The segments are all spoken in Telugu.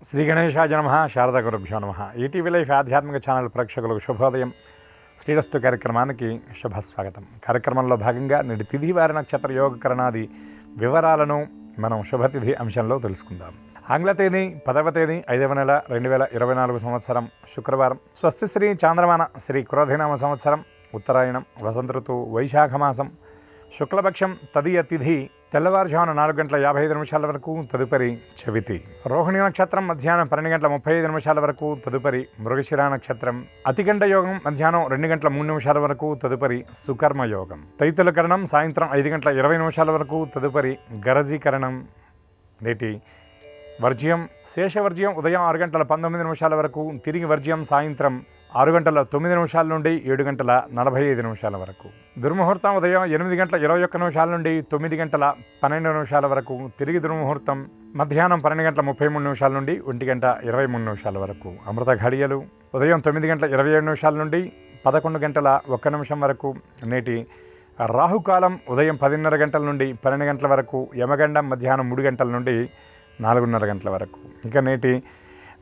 శ్రీ గణేశాయ నమః. శారదా గురుభ్యో నమః. ఈటీవీ లైఫ్ ఆధ్యాత్మిక ఛానల్ ప్రేక్షకులకు శుభోదయం. శ్రీరస్తు కార్యక్రమానికి శుభస్వాగతం. కార్యక్రమంలో భాగంగా నేటి తిథి వారి నక్షత్ర యోగకరణాది వివరాలను మనం శుభతిథి అంశంలో తెలుసుకుందాం. ఆంగ్ల తేదీ 10వ తేదీ 5వ నెల 2024 సంవత్సరం శుక్రవారం. స్వస్తి శ్రీ చాంద్రమాన శ్రీ క్రోధినామ సంవత్సరం ఉత్తరాయణం వసంత ఋతువు వైశాఖ మాసం శుక్లపక్షం తదియ తిథి తెల్లవారుజామున 4:55 వరకు తదుపరి చవితి. రోహిణి నక్షత్రం మధ్యాహ్నం 12:35 వరకు తదుపరి మృగశిర నక్షత్రం. అతిగండ యోగం మధ్యాహ్నం 2:03 వరకు తదుపరి సుకర్మయోగం. తైతుల కరణం సాయంత్రం 5:20 వరకు తదుపరి గరజీకరణం. నేటి వర్జ్యం శేషవర్జ్యం ఉదయం 6:19 వరకు, తిరిగి వర్జ్యం సాయంత్రం 6:09 నుండి 7:45 వరకు. దుర్ముహూర్తం ఉదయం 8:21 నుండి 9:12 వరకు, తిరిగి దుర్ముహూర్తం మధ్యాహ్నం 12:33 నుండి 1:23 వరకు. అమృత ఘడియలు ఉదయం 9:27 నుండి 11:01 వరకు. నేటి రాహుకాలం ఉదయం 10:30 గంటల నుండి 12 గంటల వరకు, యమగండం మధ్యాహ్నం 3 గంటల నుండి 4:30 గంటల వరకు. ఇక నేటి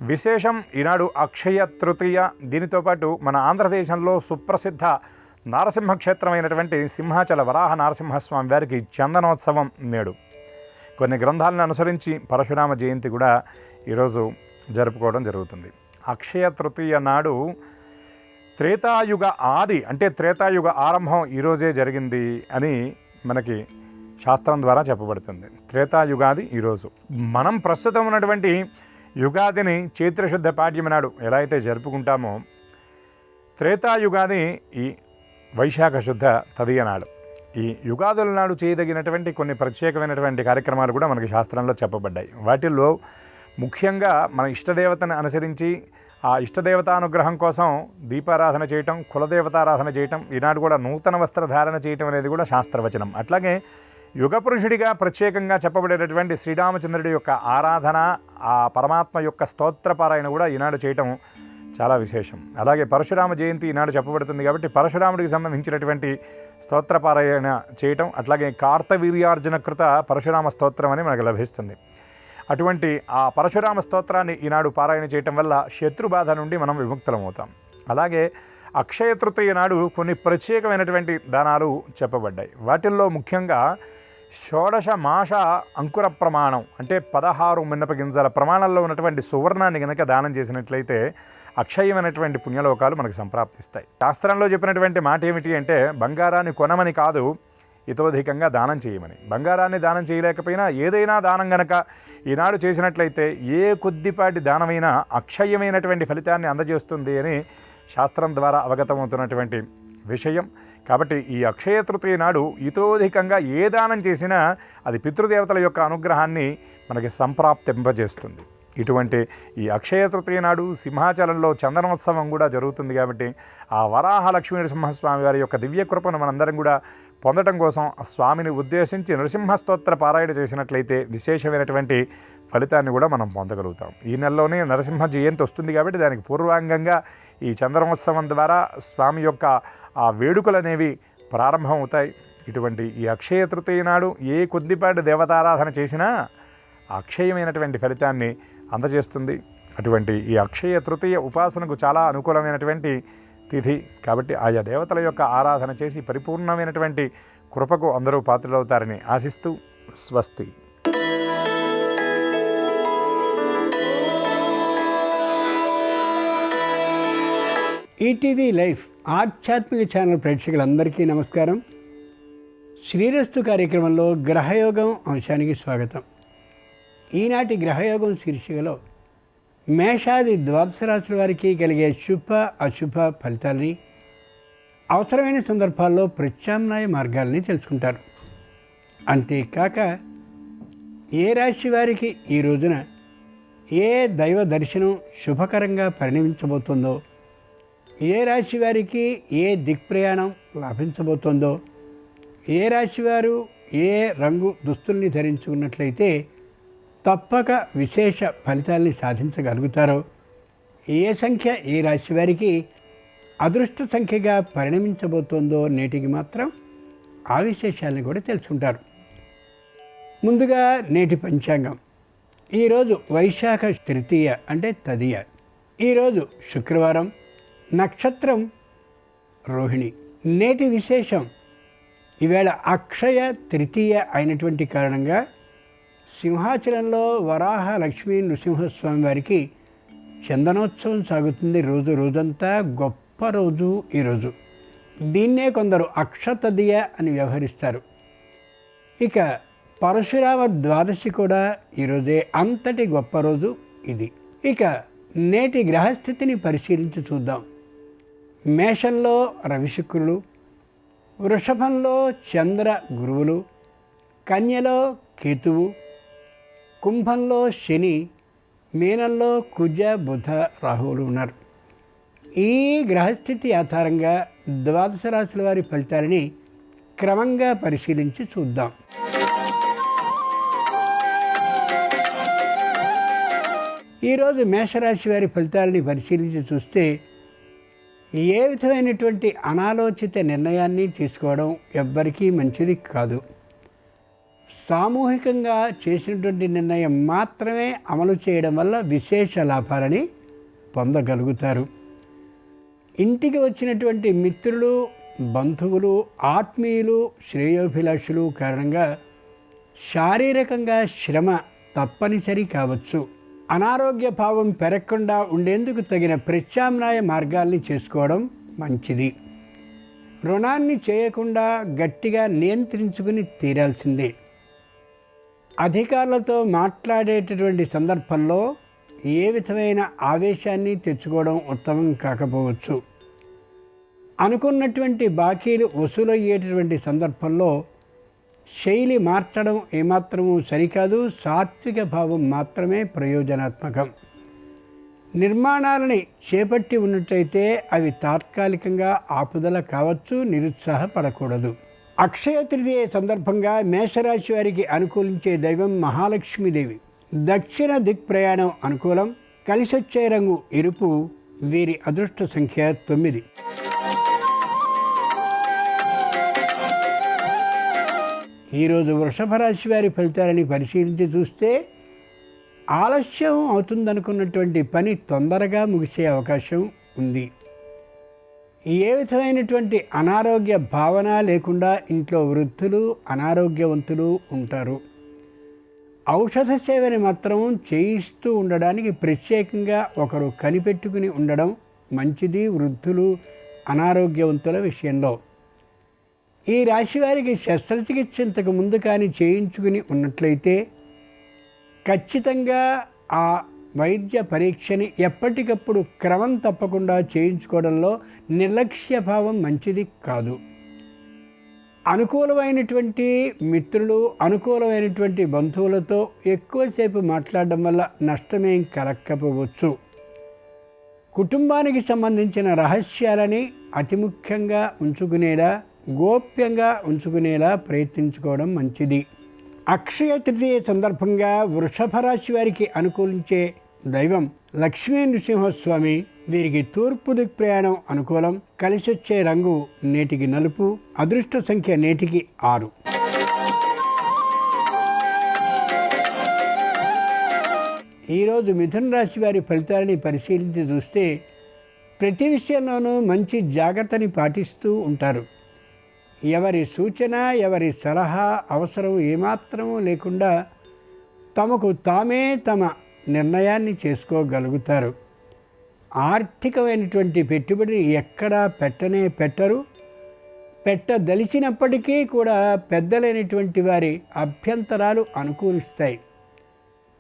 విశేషం ఈనాడు అక్షయ తృతీయ. దీనితో పాటు మన ఆంధ్రదేశంలో సుప్రసిద్ధ నారసింహక్షేత్రమైనటువంటి సింహాచల వరాహ నరసింహస్వామి వారికి చందనోత్సవం నేడు. కొన్ని గ్రంథాలను అనుసరించి పరశురామ జయంతి కూడా ఈరోజు జరుపుకోవడం జరుగుతుంది. అక్షయ తృతీయ నాడు త్రేతాయుగ ఆది అంటే త్రేతాయుగ ఆరంభం ఈరోజే జరిగింది అని మనకి శాస్త్రం ద్వారా చెప్పబడుతుంది. త్రేతాయుగాది ఈరోజు. మనం ప్రస్తుతం ఉన్నటువంటి యుగాదిని చైత్రశుద్ధ పాడ్యమి నాడు ఎలా అయితే జరుపుకుంటామో, త్రేతాయుగాది ఈ వైశాఖ శుద్ధ తదియ నాడు. ఈ యుగాదుల నాడు చేయదగినటువంటి కొన్ని ప్రత్యేకమైనటువంటి కార్యక్రమాలు కూడా మనకి శాస్త్రంలో చెప్పబడ్డాయి. వాటిల్లో ముఖ్యంగా మన ఇష్టదేవతను అనుసరించి ఆ ఇష్టదేవతానుగ్రహం కోసం దీపారాధన చేయటం, కులదేవతారాధన చేయటం, ఈనాడు కూడా నూతన వస్త్రధారణ చేయటం అనేది కూడా శాస్త్రవచనం. అట్లాగే యుగపురుషుడిగా ప్రత్యేకంగా చెప్పబడేటటువంటి శ్రీరామచంద్రుడి యొక్క ఆరాధన, ఆ పరమాత్మ యొక్క స్తోత్రపారాయణ కూడా ఈనాడు చేయటం చాలా విశేషం. అలాగే పరశురామ జయంతి ఈనాడు చెప్పబడుతుంది కాబట్టి పరశురాముడికి సంబంధించినటువంటి స్తోత్రపారాయణ చేయటం, అట్లాగే కార్తవీర్యార్జున కృత పరశురామ స్తోత్రం అని మనకు లభిస్తుంది. అటువంటి ఆ పరశురామ స్తోత్రాన్ని ఈనాడు పారాయణ చేయటం వల్ల శత్రుబాధ నుండి మనం విముక్తులమవుతాం. అలాగే అక్షయ తృతీయ నాడు కొన్ని ప్రత్యేకమైనటువంటి దానాలు చెప్పబడ్డాయి. వాటిల్లో ముఖ్యంగా షోడశ మాష అంకుర ప్రమాణం అంటే 16 మినప గింజల ప్రమాణంలో ఉన్నటువంటి సువర్ణాన్ని కనుక దానం చేసినట్లయితే అక్షయమైనటువంటి పుణ్యలోకాలు మనకు సంప్రాప్తిస్తాయి. శాస్త్రంలో చెప్పినటువంటి మాట ఏమిటి అంటే బంగారాన్ని కొనమని కాదు, ఇతోధికంగా దానం చేయమని. బంగారాన్ని దానం చేయలేకపోయినా ఏదైనా దానం గనక ఈనాడు చేసినట్లయితే ఏ కొద్దిపాటి దానమైనా అక్షయమైనటువంటి ఫలితాన్ని అందజేస్తుంది అని శాస్త్రం ద్వారా అవగతమవుతున్నటువంటి విషయం. కాబట్టి ఈ అక్షయ తృతీయ నాడు ఇతోధికంగా ఏ దానం చేసినా అది పితృదేవతల యొక్క అనుగ్రహాన్ని మనకి సంప్రాప్తింపజేస్తుంది. ఇటువంటి ఈ అక్షయ తృతీయ నాడు సింహాచలంలో చందనోత్సవం కూడా జరుగుతుంది. కాబట్టి ఆ వరాహ లక్ష్మీ నరసింహస్వామి వారి యొక్క దివ్య కృపను మనందరం కూడా పొందడం కోసం స్వామిని ఉద్దేశించి నరసింహస్తోత్ర పారాయణ చేసినట్లయితే విశేషమైనటువంటి ఫలితాన్ని కూడా మనం పొందగలుగుతాం. ఈ నెలలోనే నరసింహ జయంతి వస్తుంది కాబట్టి దానికి పూర్వాంగంగా ఈ చంద్రోత్సవం ద్వారా స్వామి యొక్క ఆ వేడుకలు అనేవి ప్రారంభమవుతాయి. ఇటువంటి ఈ అక్షయ తృతీయ నాడు ఏ కొద్దిపాటి దేవతారాధన చేసినా అక్షయమైనటువంటి ఫలితాన్ని అందజేస్తుంది. అటువంటి ఈ అక్షయ తృతీయ ఉపాసనకు చాలా అనుకూలమైనటువంటి తిథి కాబట్టి ఆయా దేవతల యొక్క ఆరాధన చేసి పరిపూర్ణమైనటువంటి కృపకు అందరూ పాత్రలవుతారని ఆశిస్తూ స్వస్తి. ఈటీవీ లైఫ్ ఆధ్యాత్మిక ఛానల్ ప్రేక్షకులందరికీ నమస్కారం. శ్రీరస్తు కార్యక్రమంలో గ్రహయోగం అంశానికి స్వాగతం. ఈనాటి గ్రహయోగం శీర్షికలో మేషాది ద్వాదశ రాశుల వారికి కలిగే శుభ అశుభ ఫలితాలని, అవసరమైన సందర్భాల్లో ప్రత్యామ్నాయ మార్గాలని తెలుసుకుంటారు. అంతేకాక ఏ రాశి వారికి ఈ రోజున ఏ దైవ దర్శనం శుభకరంగా పరిణమించబోతుందో, ఏ రాశి వారికి ఏ దిక్ప్రయాణం లాభించబోతుందో, ఏ రాశివారు ఏ రంగు దుస్తుల్ని ధరించుకున్నట్లయితే తప్పక విశేష ఫలితాల్ని సాధించగలుగుతారో, ఏ సంఖ్య ఏ రాశి వారికి అదృష్ట సంఖ్యగా పరిణమించబోతోందో నేటికి మాత్రం ఆ విశేషాలను కూడా తెలుసుకుంటారు. ముందుగా నేటి పంచాంగం. ఈరోజు వైశాఖ తృతీయ అంటే తదియ. ఈరోజు శుక్రవారం, నక్షత్రం రోహిణి. నేటి విశేషం, ఈవేళ అక్షయ తృతీయ అయినటువంటి కారణంగా సింహాచలంలో వరాహ లక్ష్మీ నృసింహస్వామి వారికి చందనోత్సవం సాగుతుంది. రోజంతా గొప్ప రోజు ఈరోజు. దీన్నే కొందరు అక్షతదియ అని వ్యవహరిస్తారు. ఇక పరశురామ ద్వాదశి కూడా ఈరోజే. అంతటి గొప్ప రోజు ఇది. ఇక నేటి గ్రహస్థితిని పరిశీలించి చూద్దాం. మేషంలో రవిశుక్రులు, వృషభంలో చంద్ర గురువులు, కన్యలో కేతువు, కుంభంలో శని, మీనంలో కుజ బుధ రాహువులు ఉన్నారు. ఈ గ్రహస్థితి ఆధారంగా ద్వాదశ రాశుల వారి ఫలితాలని క్రమంగా పరిశీలించి చూద్దాం. ఈరోజు మేషరాశి వారి ఫలితాలని పరిశీలించి చూస్తే ఏ విధమైనటువంటి అనాలోచిత నిర్ణయాన్ని తీసుకోవడం ఎవ్వరికీ మంచిది కాదు. సామూహికంగా చేసినటువంటి నిర్ణయం మాత్రమే అమలు చేయడం వల్ల విశేష లాభాలని పొందగలుగుతారు. ఇంటికి వచ్చినటువంటి మిత్రులు, బంధువులు, ఆత్మీయులు, శ్రేయోభిలాషులు కారణంగా శారీరకంగా శ్రమ తప్పనిసరి కావచ్చు. అనారోగ్య భావం పెరగకుండా ఉండేందుకు తగిన ప్రత్యామ్నాయ మార్గాల్ని చేసుకోవడం మంచిది. రుణాన్ని చేయకుండా గట్టిగా నియంత్రించుకుని తీరాల్సిందే. అధికారులతో మాట్లాడేటటువంటి సందర్భంలో ఏ విధమైన ఆవేశాన్ని తెచ్చుకోవడం ఉత్తమం కాకపోవచ్చు. అనుకున్నటువంటి బాకీలు వసూలయ్యేటటువంటి సందర్భంలో శైలి మార్చడం ఏమాత్రమూ సరికాదు. సాత్విక భావం మాత్రమే ప్రయోజనాత్మకం. నిర్మాణాలని చేపట్టి ఉన్నట్టయితే అవి తాత్కాలికంగా ఆపుదల కావచ్చు. నిరుత్సాహపడకూడదు. అక్షయ తృతీయ సందర్భంగా మేషరాశి వారికి అనుకూలించే దైవం మహాలక్ష్మీదేవి. దక్షిణ దిక్ ప్రయాణం అనుకూలం. కలిసొచ్చే రంగు ఎరుపు. వీరి అదృష్ట సంఖ్య 9. ఈరోజు వృషభ రాశి వారి ఫలితాలని పరిశీలించి చూస్తే ఆలస్యం అవుతుందనుకున్నటువంటి పని తొందరగా ముగిసే అవకాశం ఉంది. ఏ విధమైనటువంటి అనారోగ్య భావన లేకుండా ఇంట్లో వృద్ధులు, అనారోగ్యవంతులు ఉంటారు. ఔషధ సేవని మాత్రం చేయిస్తూ ఉండడానికి ప్రత్యేకంగా ఒకరు కనిపెట్టుకుని ఉండడం మంచిది వృద్ధులు, అనారోగ్యవంతుల విషయంలో. ఈ రాశి వారికి శస్త్రచికిత్స ఇంతకు ముందు కానీ చేయించుకుని ఉన్నట్లయితే ఖచ్చితంగా ఆ వైద్య పరీక్షని ఎప్పటికప్పుడు క్రమం తప్పకుండా చేయించుకోవడంలో నిర్లక్ష్య భావం మంచిది కాదు. అనుకూలమైనటువంటి మిత్రులు, అనుకూలమైనటువంటి బంధువులతో ఎక్కువసేపు మాట్లాడడం వల్ల నష్టమేం కలక్కపోవచ్చు. కుటుంబానికి సంబంధించిన రహస్యాలని అతి ముఖ్యంగా ఉంచుకునేలా, గోప్యంగా ఉంచుకునేలా ప్రయత్నించుకోవడం మంచిది. అక్షయ తృతీయ సందర్భంగా వృషభ రాశి వారికి అనుకూలించే దైవం లక్ష్మీ నృసింహస్వామి. వీరికి తూర్పు దిక్ ప్రయాణం అనుకూలం. కలిసొచ్చే రంగు నేటికి నలుపు. అదృష్ట సంఖ్య నేటికి 6. ఈరోజు మిథున రాశి వారి ఫలితాలని పరిశీలించి చూస్తే ప్రతి విషయంలోనూ మంచి జాగ్రత్తని పాటిస్తూ ఉంటారు. ఎవరి సూచన, ఎవరి సలహా అవసరం ఏమాత్రమూ లేకుండా తమకు తామే తమ నిర్ణయాన్ని చేసుకోగలుగుతారు. ఆర్థికమైనటువంటి పెట్టుబడిని ఎక్కడా పెట్టరు. పెట్టదలిచినప్పటికీ కూడా పెద్దలైనటువంటి వారి అభ్యంతరాలు అనుకూలిస్తాయి.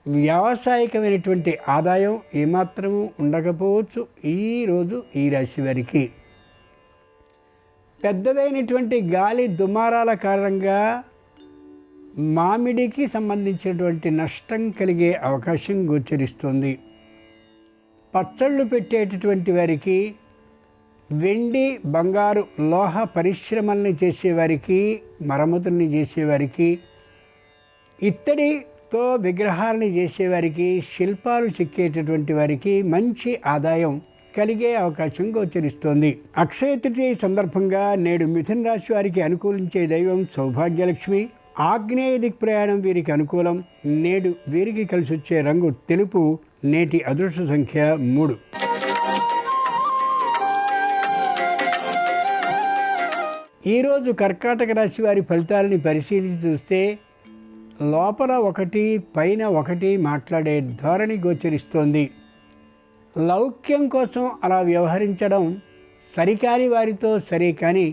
వ్యావసాయికమైనటువంటి ఆదాయం ఏమాత్రము ఉండకపోవచ్చు ఈరోజు ఈ రాశి వారికి. పెద్దదైనటువంటి గాలి దుమారాల కారణంగా మామిడికి సంబంధించినటువంటి నష్టం కలిగే అవకాశం గోచరిస్తుంది. పచ్చళ్ళు పెట్టేటటువంటి వారికి, వెండి బంగారు లోహ పరిశ్రమల్ని చేసేవారికి, మరమ్మతుల్ని చేసేవారికి, ఇత్తడితో విగ్రహాలని చేసేవారికి, శిల్పాలు చెక్కేటటువంటి వారికి మంచి ఆదాయం కలిగే అవకాశం గోచరిస్తోంది. అక్షయ తృతీయ సందర్భంగా నేడు మిథున రాశి వారికి అనుకూలించే దైవం సౌభాగ్యలక్ష్మి. ఆగ్నేయ దిక్ ప్రయాణం వీరికి అనుకూలం. నేడు వీరికి కలిసి వచ్చే రంగు తెలుపు. నేటి అదృష్ట సంఖ్య 3. ఈరోజు కర్కాటక రాశి వారి ఫలితాలని పరిశీలించి చూస్తే లోపల ఒకటి పైన ఒకటి మాట్లాడే ధోరణి గోచరిస్తోంది. లౌక్యం కోసం అలా వ్యవహరించడం సరికాని వారితో సరే, కానీ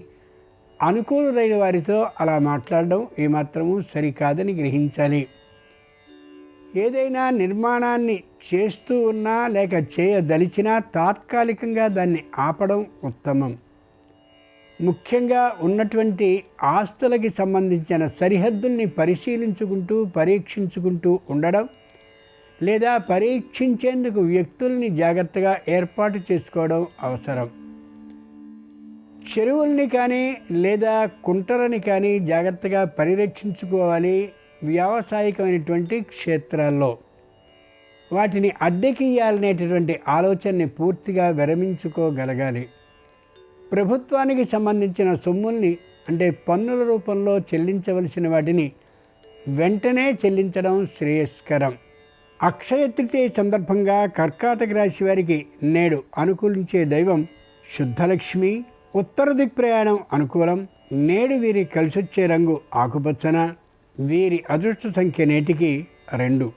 అనుకూలులైన వారితో అలా మాట్లాడడం ఏమాత్రమూ సరికాదని గ్రహించాలి. ఏదైనా నిర్మాణాన్ని చేస్తూ ఉన్నా లేక చేయదలిచినా తాత్కాలికంగా దాన్ని ఆపడం ఉత్తమం. ముఖ్యంగా ఉన్నటువంటి ఆస్తులకి సంబంధించిన సరిహద్దుల్ని పరిశీలించుకుంటూ పరీక్షించుకుంటూ ఉండడం, లేదా పరీక్షించేందుకు వ్యక్తుల్ని జాగ్రత్తగా ఏర్పాటు చేసుకోవడం అవసరం. చెరువుల్ని కానీ లేదా కుంటలని కానీ జాగ్రత్తగా పరిరక్షించుకోవాలి. వ్యావసాయికమైనటువంటి క్షేత్రాల్లో వాటిని అద్దెకి ఇయ్యాలనేటటువంటి ఆలోచనని పూర్తిగా విరమించుకోగలగాలి. ప్రభుత్వానికి సంబంధించిన సొమ్ముల్ని అంటే పన్నుల రూపంలో చెల్లించవలసిన వాటిని వెంటనే చెల్లించడం శ్రేయస్కరం. అక్షయ తృతీయ సందర్భంగా కర్కాటక రాశి వారికి నేడు అనుకూలించే దైవం శుద్ధలక్ష్మి. ఉత్తర దిక్ ప్రయాణం అనుకూలం. నేడు వీరి కలిసొచ్చే రంగు ఆకుపచ్చన. వీరి అదృష్ట సంఖ్య నేటికి 2.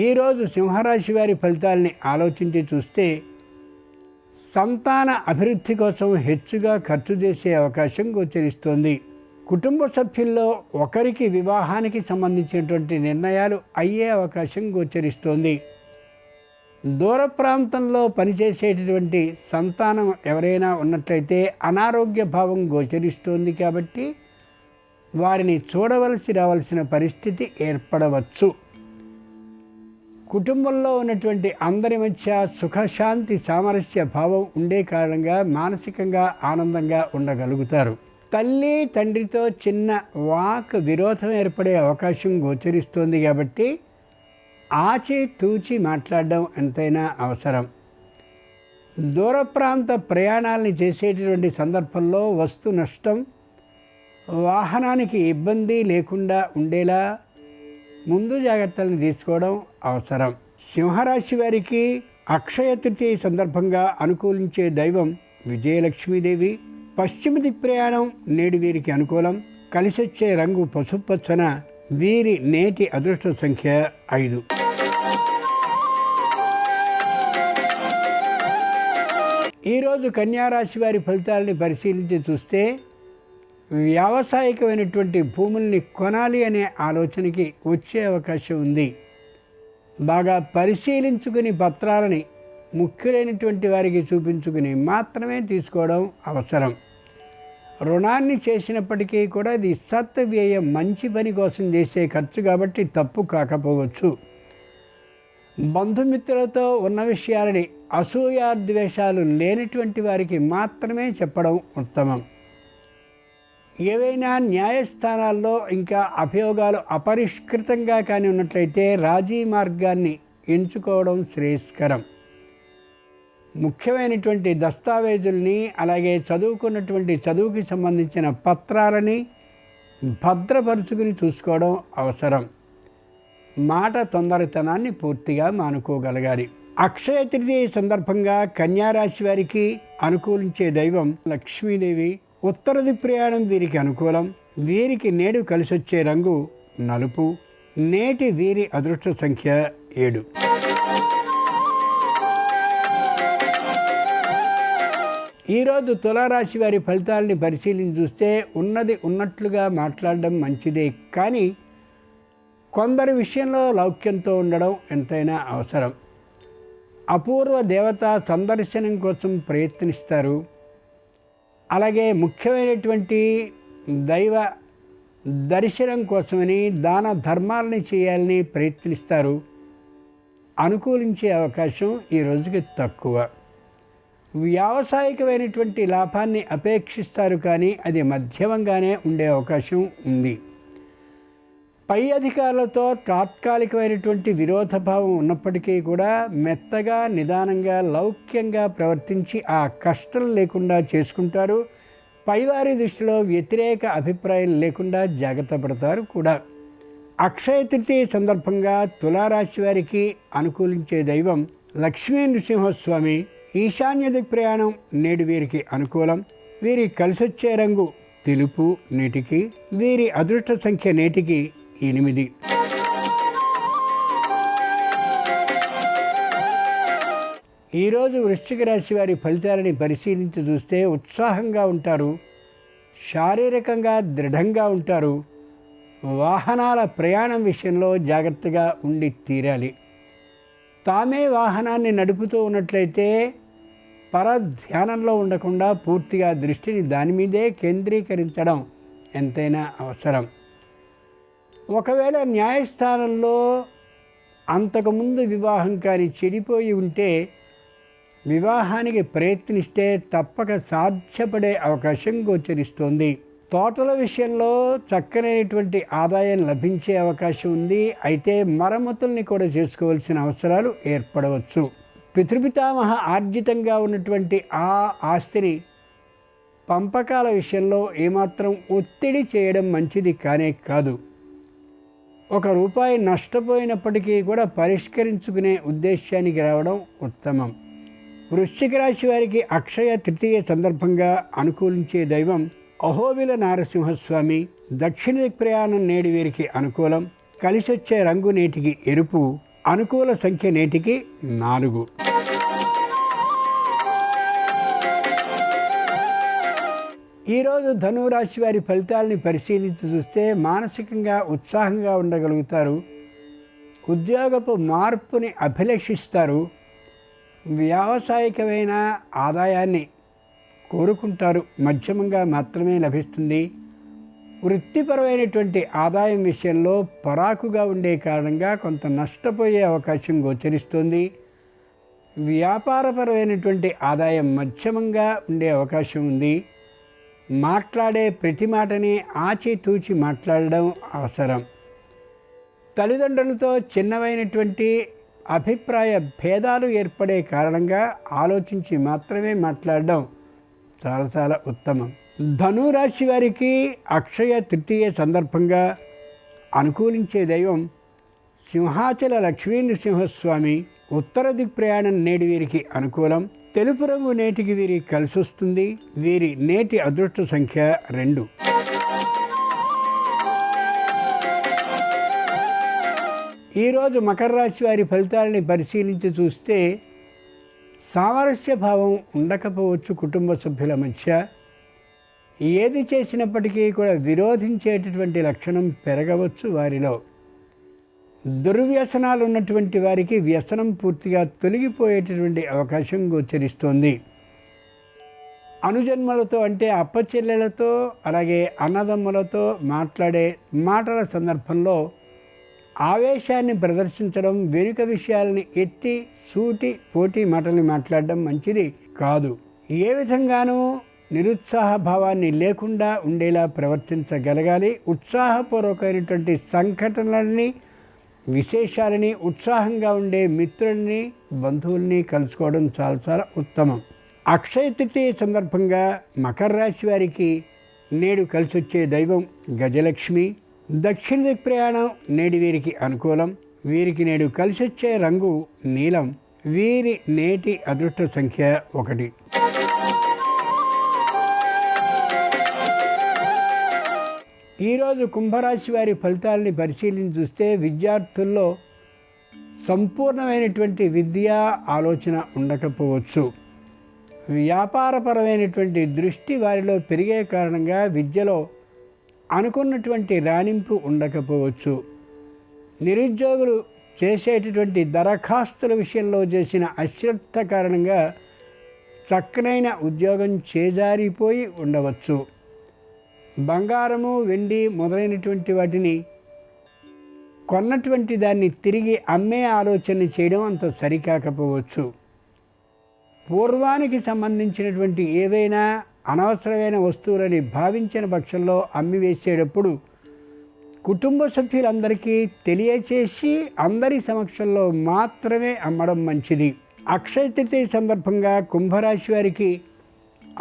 ఈరోజు సింహరాశి వారి ఫలితాలని ఆలోచించి చూస్తే సంతాన అభివృద్ధి కోసం హెచ్చుగా ఖర్చు చేసే అవకాశం గోచరిస్తోంది. కుటుంబ సభ్యుల్లో ఒకరికి వివాహానికి సంబంధించినటువంటి నిర్ణయాలు అయ్యే అవకాశం గోచరిస్తోంది. దూర ప్రాంతంలో పనిచేసేటటువంటి సంతానం ఎవరైనా ఉన్నట్లయితే అనారోగ్య భావం గోచరిస్తోంది కాబట్టి వారిని చూడవలసి రావాల్సిన పరిస్థితి ఏర్పడవచ్చు. కుటుంబంలో ఉన్నటువంటి అందరి మధ్య సుఖశాంతి సామరస్య భావం ఉండే కారణంగా మానసికంగా ఆనందంగా ఉండగలుగుతారు. తల్లి తండ్రితో చిన్న వాక్ విరోధం ఏర్పడే అవకాశం గోచరిస్తోంది కాబట్టి ఆచి తూచి మాట్లాడడం ఎంతైనా అవసరం. దూర ప్రాంత ప్రయాణాలని చేసేటటువంటి సందర్భంలో వస్తు నష్టం, వాహనానికి ఇబ్బంది లేకుండా ఉండేలా ముందు జాగ్రత్తలను తీసుకోవడం అవసరం. సింహరాశి వారికి అక్షయ తృతీయ సందర్భంగా అనుకూలించే దైవం విజయలక్ష్మీదేవి. పశ్చిమ దిక్ ప్రయాణం నేడు వీరికి అనుకూలం. కలిసొచ్చే రంగు పసుపచ్చన. వీరి నేటి అదృష్ట సంఖ్య 5. ఈరోజు కన్యారాశి వారి ఫలితాలని పరిశీలించి చూస్తే వ్యావసాయికమైనటువంటి భూముల్ని కొనాలి అనే ఆలోచనకి వచ్చే అవకాశం ఉంది. బాగా పరిశీలించుకుని పత్రాలని ముఖ్యులైనటువంటి వారికి చూపించుకుని మాత్రమే తీసుకోవడం అవసరం. రుణాన్ని చేసినప్పటికీ కూడా ఇది సత్ వ్యయం, మంచి పని కోసం చేసే ఖర్చు కాబట్టి తప్పు కాకపోవచ్చు. బంధుమిత్రులతో ఉన్న విషయాలని అసూయాద్వేషాలు లేనటువంటి వారికి మాత్రమే చెప్పడం ఉత్తమం. ఏవైనా న్యాయస్థానాల్లో ఇంకా అభియోగాలు అపరిష్కృతంగా కానీ ఉన్నట్లయితే రాజీ మార్గాన్ని ఎంచుకోవడం శ్రేయస్కరం. ముఖ్యమైనటువంటి దస్తావేజుల్ని అలాగే చదువుకున్నటువంటి చదువుకి సంబంధించిన పత్రాలని భద్రపరుచుకుని చూసుకోవడం అవసరం. మాట తొందరతనాన్ని పూర్తిగా మానుకోగలగాలి. అక్షయ తృతీయ సందర్భంగా కన్యారాశి వారికి అనుకూలించే దైవం లక్ష్మీదేవి. ఉత్తర దిక్ ప్రయాణం వీరికి అనుకూలం. వీరికి నేడు కలిసొచ్చే రంగు నలుపు. నేటి వీరి అదృష్ట సంఖ్య 7. ఈరోజు తులారాశి వారి ఫలితాలని పరిశీలించి చూస్తే ఉన్నది ఉన్నట్లుగా మాట్లాడడం మంచిదే, కానీ కొందరి విషయంలో లౌక్యంతో ఉండడం ఎంతైనా అవసరం. అపూర్వ దేవతా సందర్శనం కోసం ప్రయత్నిస్తారు. అలాగే ముఖ్యమైనటువంటి దైవ దర్శనం కోసమని దాన ధర్మాలని చేయాలని ప్రయత్నిస్తారు. అనుకూలించే అవకాశం ఈ రోజుకి తక్కువ. వ్యావసాయికమైనటువంటి లాభాన్ని అపేక్షిస్తారు, కానీ అది మధ్యమంగానే ఉండే అవకాశం ఉంది. పై అధికారులతో తాత్కాలికమైనటువంటి విరోధభావం ఉన్నప్పటికీ కూడా మెత్తగా నిదానంగా లౌక్యంగా ప్రవర్తించి ఆ కష్టం లేకుండా చేసుకుంటారు. పైవారి దృష్టిలో వ్యతిరేక అభిప్రాయం లేకుండా జాగ్రత్త పడతారు కూడా. అక్షయ తృతీయ సందర్భంగా తులారాశి వారికి అనుకూలించే దైవం లక్ష్మీ నృసింహస్వామి. ఈశాన్య దిక్ ప్రయాణం నేడు వీరికి అనుకూలం. వీరి కలిసొచ్చే రంగు తెలుపు నేటికి. వీరి అదృష్ట సంఖ్య నేటికి 8. ఈరోజు వృశ్చిక రాశి వారి ఫలితాలని పరిశీలించి చూస్తే ఉత్సాహంగా ఉంటారు, శారీరకంగా దృఢంగా ఉంటారు. వాహనాల ప్రయాణం విషయంలో జాగ్రత్తగా ఉండి తీరాలి. తామే వాహనాన్ని నడుపుతూ ఉన్నట్లయితే పరధ్యానంలో ఉండకుండా పూర్తిగా దృష్టిని దాని మీదే కేంద్రీకరించడం ఎంతైనా అవసరం. ఒకవేళ న్యాయస్థానంలో అంతకుముందు వివాహం కానీ చెడిపోయి ఉంటే వివాహానికి ప్రయత్నిస్తే తప్పక సాధ్యపడే అవకాశం గోచరిస్తోంది. తోటల విషయంలో చక్కనైనటువంటి ఆదాయం లభించే అవకాశం ఉంది. అయితే మరమ్మతుల్ని కూడా చేసుకోవాల్సిన అవసరాలు ఏర్పడవచ్చు. పితృపితామహ ఆర్జితంగా ఉన్నటువంటి ఆ ఆస్తిని పంపకాల విషయంలో ఏమాత్రం ఒత్తిడి చేయడం మంచిది కానే కాదు. ₹1 నష్టపోయినప్పటికీ కూడా పరిష్కరించుకునే ఉద్దేశానికి రావడం ఉత్తమం. వృశ్చిక రాశి వారికి అక్షయ తృతీయ సందర్భంగా అనుకూలించే దైవం అహోబిల నారసింహస్వామి. దక్షిణ దిక్ ప్రయాణం నేడు వీరికి అనుకూలం. కలిసొచ్చే రంగు నేటికి ఎరుపు. అనుకూల సంఖ్య నేటికి 4. ఈరోజు ధనురాశి వారి ఫలితాలని పరిశీలించి చూస్తే మానసికంగా ఉత్సాహంగా ఉండగలుగుతారు. ఉద్యోగపు మార్పుని అభిలషిస్తారు. వ్యావసాయికమైన ఆదాయాన్ని కోరుకుంటారు. మధ్యమంగా మాత్రమే లభిస్తుంది. వృత్తిపరమైనటువంటి ఆదాయం విషయంలో పరాకుగా ఉండే కారణంగా కొంత నష్టపోయే అవకాశం గోచరిస్తుంది. వ్యాపారపరమైనటువంటి ఆదాయం మధ్యమంగా ఉండే అవకాశం ఉంది. మాట్లాడే ప్రతి మాటని ఆచితూచి మాట్లాడడం అవసరం. తల్లిదండ్రులతో చిన్నవైనటువంటి అభిప్రాయ భేదాలు ఏర్పడే కారణంగా ఆలోచించి మాత్రమే మాట్లాడడం చాలా చాలా ఉత్తమం. ధనురాశి వారికి అక్షయ తృతీయ సందర్భంగా అనుకూలించే దైవం సింహాచల లక్ష్మీ నృసింహస్వామి. ఉత్తర దిక్ ప్రయాణం నేడు వీరికి అనుకూలం. తెలుపు రంగు నేటికి వీరి కలిసి వస్తుంది. వీరి నేటి అదృష్ట సంఖ్య 2. ఈరోజు మకర రాశి వారి ఫలితాలని పరిశీలించి చూస్తే సామరస్య భావం ఉండకపోవచ్చు. కుటుంబ సభ్యుల మధ్య ఏది చేసినప్పటికీ కూడా విరోధించేటటువంటి లక్షణం పెరగవచ్చు వారిలో. దుర్వ్యసనాలు ఉన్నటువంటి వారికి వ్యసనం పూర్తిగా తొలగిపోయేటటువంటి అవకాశం గోచరిస్తోంది. అనుజన్మలతో అంటే అప్పచెల్లెలతో అలాగే అన్నదమ్ములతో మాట్లాడే మాటల సందర్భంలో ఆవేశాన్ని ప్రదర్శించడం, వెనుక విషయాలని ఎత్తి సూటి పోటీ మాటల్ని మాట్లాడడం మంచిది కాదు. ఏ విధంగానూ నిరుత్సాహ భావాన్ని లేకుండా ఉండేలా ప్రవర్తించగలగాలి. ఉత్సాహపూర్వకమైనటువంటి సంఘటనలని, విశేషాలని, ఉత్సాహంగా ఉండే మిత్రుల్ని, బంధువుల్ని కలుసుకోవడం చాలా చాలా ఉత్తమం. అక్షయ తృతీయ సందర్భంగా మకర రాశి వారికి నేడు కలిసొచ్చే దైవం గజలక్ష్మి. దక్షిణ దిక్ ప్రయాణం నేడు వీరికి అనుకూలం. వీరికి నేడు కలిసొచ్చే రంగు నీలం. వీరి నేటి అదృష్ట సంఖ్య 1. ఈరోజు కుంభరాశి వారి ఫలితాలని పరిశీలించి చూస్తే విద్యార్థుల్లో సంపూర్ణమైనటువంటి విద్యా ఆలోచన ఉండకపోవచ్చు. వ్యాపారపరమైనటువంటి దృష్టి వారిలో పెరిగే కారణంగా విద్యలో అనుకున్నటువంటి రాణింపు ఉండకపోవచ్చు. నిరుద్యోగులు చేసేటటువంటి దరఖాస్తుల విషయంలో చేసిన అశ్రద్ధ కారణంగా చక్కనైన ఉద్యోగం చేజారిపోయి ఉండవచ్చు. బంగారము, వెండి మొదలైనటువంటి వాటిని కొన్నటువంటి దాన్ని తిరిగి అమ్మే ఆలోచన చేయడం అంత సరికాకపోవచ్చు. పూర్వానికి సంబంధించినటువంటి ఏవైనా అనవసరమైన వస్తువులని భావించిన పక్షంలో అమ్మివేసేటప్పుడు కుటుంబ సభ్యులందరికీ తెలియచేసి అందరి సమక్షంలో మాత్రమే అమ్మడం మంచిది. అక్షయ తృతీయ సందర్భంగా కుంభరాశి వారికి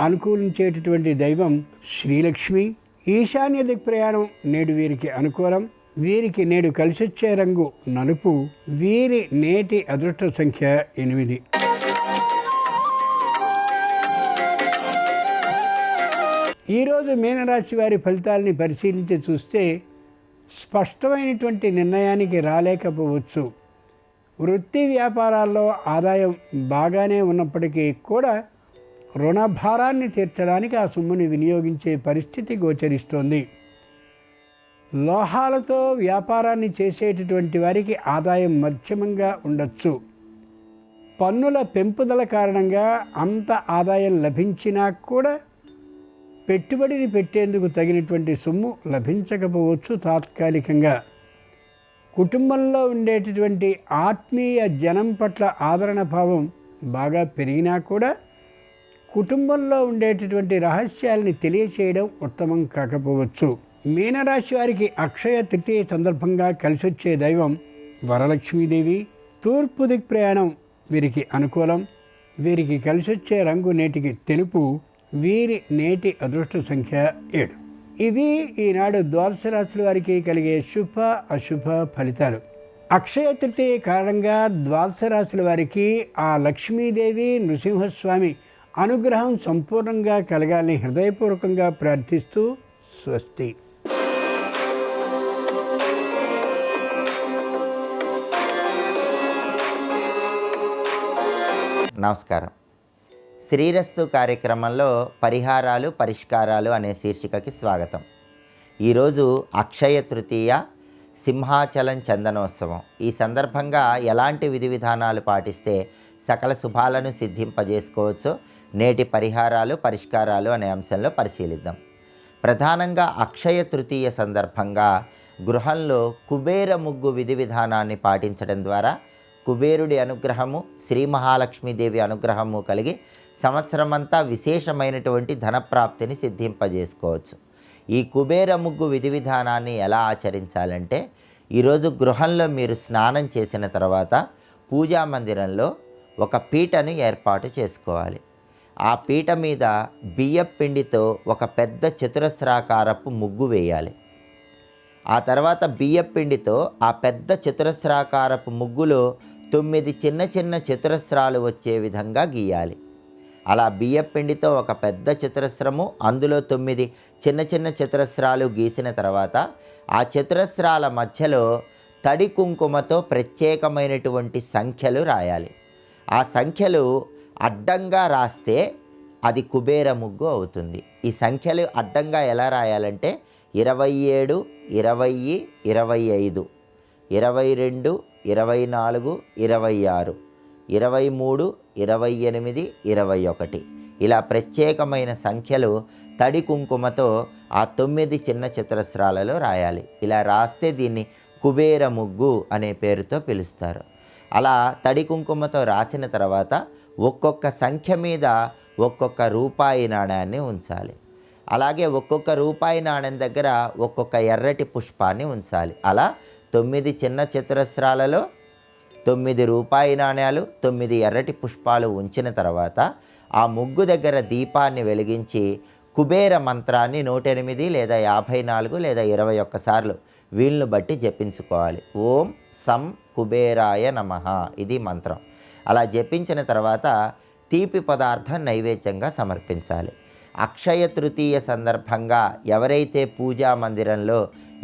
అనుకూలించేటటువంటి దైవం శ్రీలక్ష్మి. ఈశాన్య దిక్ ప్రయాణం నేడు వీరికి అనుకూలం. వీరికి నేడు కలిసొచ్చే రంగు నలుపు. వీరి నేటి అదృష్ట సంఖ్య 8. ఈరోజు మీనరాశి వారి ఫలితాలని పరిశీలించి చూస్తే స్పష్టమైనటువంటి నిర్ణయానికి రాలేకపోవచ్చు. వృత్తి వ్యాపారాల్లో ఆదాయం బాగానే ఉన్నప్పటికీ కూడా రుణ భారాన్ని తీర్చడానికి ఆ సొమ్ముని వినియోగించే పరిస్థితి గోచరిస్తోంది. లోహాలతో వ్యాపారాన్ని చేసేటటువంటి వారికి ఆదాయం మధ్యమంగా ఉండొచ్చు. పన్నుల పెంపుదల కారణంగా అంత ఆదాయం లభించినా కూడా పెట్టుబడిని పెట్టేందుకు తగినటువంటి సొమ్ము లభించకపోవచ్చు తాత్కాలికంగా. కుటుంబంలో ఉండేటటువంటి ఆత్మీయ జనం పట్ల ఆదరణ భావం బాగా పెరిగినా కూడా కుటుంబంలో ఉండేటటువంటి రహస్యాలని తెలియచేయడం ఉత్తమం కాకపోవచ్చు. మీనరాశి వారికి అక్షయ తృతీయ సందర్భంగా కలిసొచ్చే దైవం వరలక్ష్మీదేవి. తూర్పు దిక్ ప్రయాణం వీరికి అనుకూలం. వీరికి కలిసొచ్చే రంగు నేటికి తెలుపు. వీరి నేటి అదృష్ట సంఖ్య 7. ఇవి ఈనాడు ద్వాదశ రాశుల వారికి కలిగే శుభ అశుభ ఫలితాలు. అక్షయ తృతీయ కారణంగా ద్వాదశ రాశుల వారికి ఆ లక్ష్మీదేవి నృసింహస్వామి అనుగ్రహం సంపూర్ణంగా కలగాలని హృదయపూర్వకంగా ప్రార్థిస్తూ స్వస్తి. నమస్కారం. శ్రీరస్తు కార్యక్రమంలో పరిహారాలు పరిష్కారాలు అనే శీర్షికకి స్వాగతం. ఈరోజు అక్షయ తృతీయ, సింహాచలం చందనోత్సవం. ఈ సందర్భంగా ఎలాంటి విధి విధానాలు పాటిస్తే సకల శుభాలను సిద్ధింపజేసుకోవచ్చో నేటి పరిహారాలు పరిష్కారాలు అనే అంశంలో పరిశీలిద్దాం. ప్రధానంగా అక్షయ తృతీయ సందర్భంగా గృహంలో కుబేర ముగ్గు విధి విధానాన్ని పాటించడం ద్వారా కుబేరుడి అనుగ్రహము, శ్రీ మహాలక్ష్మీదేవి అనుగ్రహము కలిగి సంవత్సరమంతా విశేషమైనటువంటి ధనప్రాప్తిని సిద్ధింపజేసుకోవచ్చు. ఈ కుబేర ముగ్గు విధి విధానాన్ని ఎలా ఆచరించాలంటే, ఈరోజు గృహంలో మీరు స్నానం చేసిన తర్వాత పూజా మందిరంలో ఒక పీటను ఏర్పాటు చేసుకోవాలి. ఆ పీట మీద బియ్యపు పిండితో ఒక పెద్ద చతురస్రాకారపు ముగ్గు వేయాలి. ఆ తర్వాత బియ్యపు పిండితో ఆ పెద్ద చతురస్రాకారపు ముగ్గులో 9 చిన్న చిన్న చతురస్రాలు వచ్చే విధంగా గీయాలి. అలా బియ్యపు పిండితో ఒక పెద్ద చతురస్రము, అందులో 9 చిన్న చిన్న చతురస్రాలు గీసిన తర్వాత ఆ చతురస్రాల మధ్యలో తడి కుంకుమతో ప్రత్యేకమైనటువంటి సంఖ్యలు రాయాలి. ఆ సంఖ్యలు అడ్డంగా రాస్తే అది కుబేర ముగ్గు అవుతుంది. ఈ సంఖ్యలు అడ్డంగా ఎలా రాయాలంటే 27, 20, 25, 22, 24, 26, 23, 28, 21 ఇలా ప్రత్యేకమైన సంఖ్యలు తడి కుంకుమతో ఆ 9 చిన్న చతురస్రాలలో రాయాలి. ఇలా రాస్తే దీన్ని కుబేర ముగ్గు అనే పేరుతో పిలుస్తారు. అలా తడి కుంకుమతో రాసిన తర్వాత ఒక్కొక్క సంఖ్య మీద ఒక్కొక్క రూపాయి నాణ్యాన్ని ఉంచాలి. అలాగే ఒక్కొక్క రూపాయి నాణ్యం దగ్గర ఒక్కొక్క ఎర్రటి పుష్పాన్ని ఉంచాలి. అలా 9 చిన్న చతురస్రాలలో 9 రూపాయి నాణ్యాలు, 9 ఎర్రటి పుష్పాలు ఉంచిన తర్వాత ఆ ముగ్గు దగ్గర దీపాన్ని వెలిగించి కుబేర మంత్రాన్ని 108 లేదా 54 లేదా 21 సార్లు వీళ్ళను బట్టి జపించుకోవాలి. ఓం సం కుబేరాయ నమః ఇది మంత్రం. అలా జపించిన తర్వాత తీపి పదార్థం నైవేద్యంగా సమర్పించాలి. అక్షయ తృతీయ సందర్భంగా ఎవరైతే పూజా మందిరంలో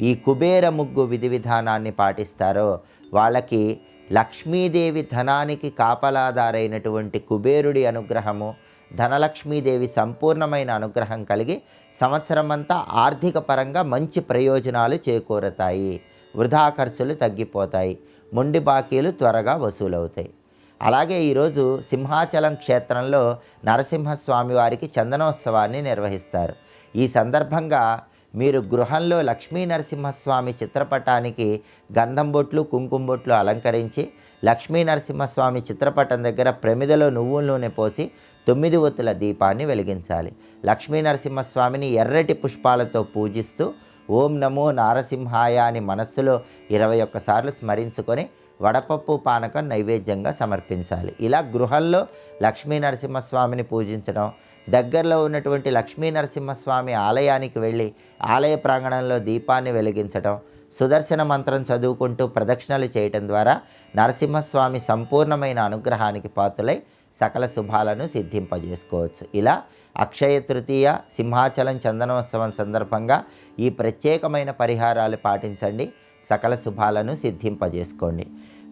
ఈ కుబేర ముగ్గు విధి విధానాన్ని పాటిస్తారో వాళ్ళకి లక్ష్మీదేవి ధనానికి కాపలాదారైనటువంటి కుబేరుడి అనుగ్రహము, ధనలక్ష్మీదేవి సంపూర్ణమైన అనుగ్రహం కలిగి సంవత్సరమంతా ఆర్థిక పరంగా మంచి ప్రయోజనాలు చేకూరతాయి. వృధా ఖర్చులు తగ్గిపోతాయి. మొండి బాకీలు త్వరగా వసూలవుతాయి. అలాగే ఈరోజు సింహాచలం క్షేత్రంలో నరసింహస్వామి వారికి చందనోత్సవాన్ని నిర్వహిస్తారు. ఈ సందర్భంగా మీరు గృహంలో లక్ష్మీ నరసింహస్వామి చిత్రపటానికి గంధం బొట్లు, కుంకుమ బొట్లు అలంకరించి లక్ష్మీ నరసింహస్వామి చిత్రపటం దగ్గర ప్రమిదలో నువ్వుల నూనె పోసి 9 ఒత్తుల దీపాన్ని వెలిగించాలి. లక్ష్మీ నరసింహస్వామిని ఎర్రటి పుష్పాలతో పూజిస్తూ ఓం నమో నారసింహాయ అని మనస్సులో 21 సార్లు స్మరించుకొని వడపప్పు పానకం నైవేద్యంగా సమర్పించాలి. ఇలా గృహంలో లక్ష్మీ నరసింహస్వామిని పూజించడం, దగ్గరలో ఉన్నటువంటి లక్ష్మీ నరసింహస్వామి ఆలయానికి వెళ్ళి ఆలయ ప్రాంగణంలో దీపాన్ని వెలిగించడం, సుదర్శన మంత్రం చదువుకుంటూ ప్రదక్షిణలు చేయటం ద్వారా నరసింహస్వామి సంపూర్ణమైన అనుగ్రహానికి పాత్రులై సకల శుభాలను సిద్ధింపజేసుకోవచ్చు. ఇలా అక్షయ తృతీయ సింహాచలం చందనోత్సవం సందర్భంగా ఈ ప్రత్యేకమైన పరిహారాలు పాటించండి, సకల శుభాలను సిద్ధింపజేసుకోండి.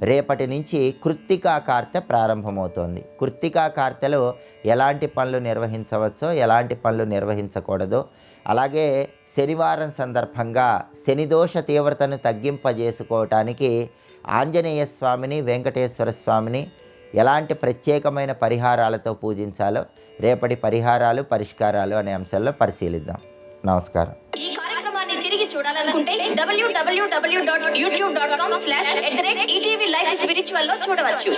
రేపటి నుంచి కృత్తికా కార్తె ప్రారంభమవుతోంది. కృత్తికా కార్తెలో ఎలాంటి పనులు నిర్వహించవచ్చో, ఎలాంటి పనులు నిర్వహించకూడదో, అలాగే శనివారం సందర్భంగా శనిదోష తీవ్రతను తగ్గింపజేసుకోవటానికి ఆంజనేయ స్వామిని, వెంకటేశ్వర స్వామిని ఎలాంటి ప్రత్యేకమైన పరిహారాలతో పూజించాలో రేపటి పరిహారాలు పరిష్కారాలు అనే అంశాల్లో పరిశీలిద్దాం. నమస్కారం. ఈ కార్యక్రమాన్ని తిరిగి చూడాలనుకుంటే www.youtube.com/ETV Life Spiritual లో చూడవచ్చు.